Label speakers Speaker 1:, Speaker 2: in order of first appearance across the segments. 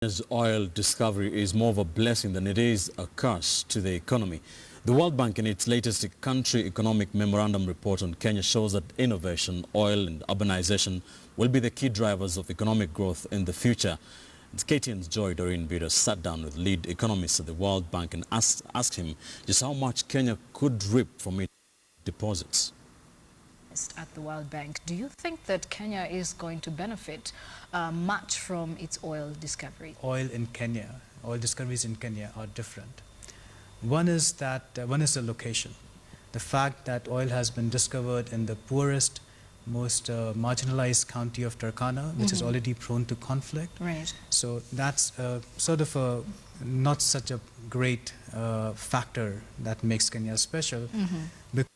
Speaker 1: Kenya's oil discovery is more of a blessing than it is a curse to the economy. The World Bank, in its latest country economic memorandum report on Kenya, shows that innovation, oil and urbanization will be the key drivers of economic growth in the future. KTN's Joy Doreen Bido sat down with lead economists at the World Bank and asked him just how much Kenya could reap from its deposits.
Speaker 2: At the World Bank, do you think that Kenya is going to benefit much from its oil discovery?
Speaker 3: Oil discoveries in Kenya are different. One is the location. The fact that oil has been discovered in the poorest, most marginalized county of Turkana, which is already prone to conflict.
Speaker 2: Right.
Speaker 3: So that's sort of a not such a great factor that makes Kenya special. Because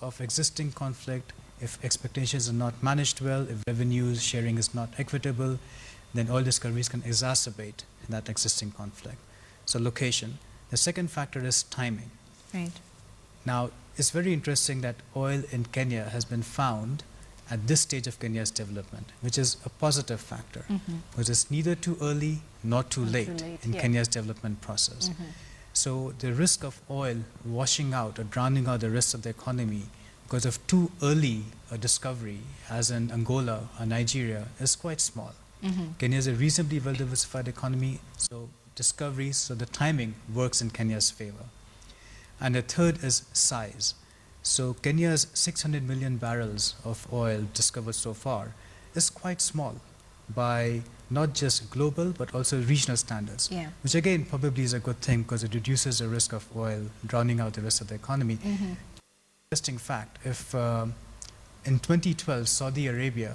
Speaker 3: of existing conflict, if expectations are not managed well, if revenue sharing is not equitable, then oil discoveries can exacerbate that existing conflict. So location. The second factor is timing.
Speaker 2: Right. Now,
Speaker 3: it's very interesting that oil in Kenya has been found at this stage of Kenya's development, which is a positive factor, because it's neither too early nor too late in Kenya's development process. So the risk of oil washing out or drowning out the rest of the economy because of too early a discovery, as in Angola or Nigeria, is quite small. Kenya is a reasonably well-diversified economy, so the timing works in Kenya's favor. And the third is size. So Kenya's 600 million barrels of oil discovered so far is quite small by not just global but also regional standards, which again probably is a good thing because it reduces the risk of oil drowning out the rest of the economy. Interesting fact, if in 2012 Saudi Arabia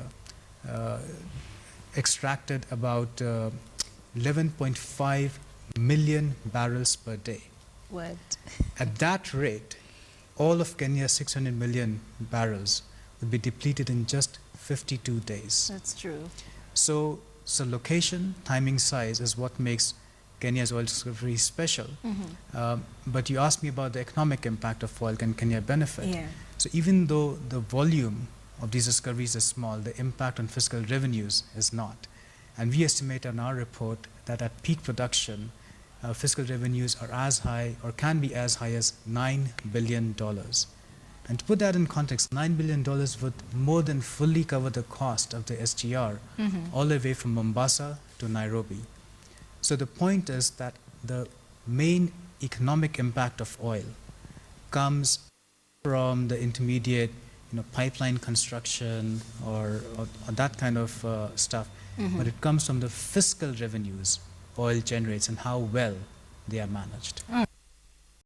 Speaker 3: extracted about 11.5 million barrels per day.
Speaker 2: What?
Speaker 3: At that rate, all of Kenya's 600 million barrels would be depleted in just 52 days.
Speaker 2: That's true.
Speaker 3: So location, timing, size is what makes Kenya's oil discovery special. But you asked me about the economic impact of oil. Can Kenya benefit? So even though the volume of these discoveries is small, the impact on fiscal revenues is not. And we estimate in our report that at peak production, fiscal revenues are as high or can be as high as $9 billion. And to put that in context, $9 billion would more than fully cover the cost of the SGR all the way from Mombasa to Nairobi. So the point is that the main economic impact of oil comes from the intermediate pipeline construction or that kind of stuff, but it comes from the fiscal revenues oil generates and how well they are managed.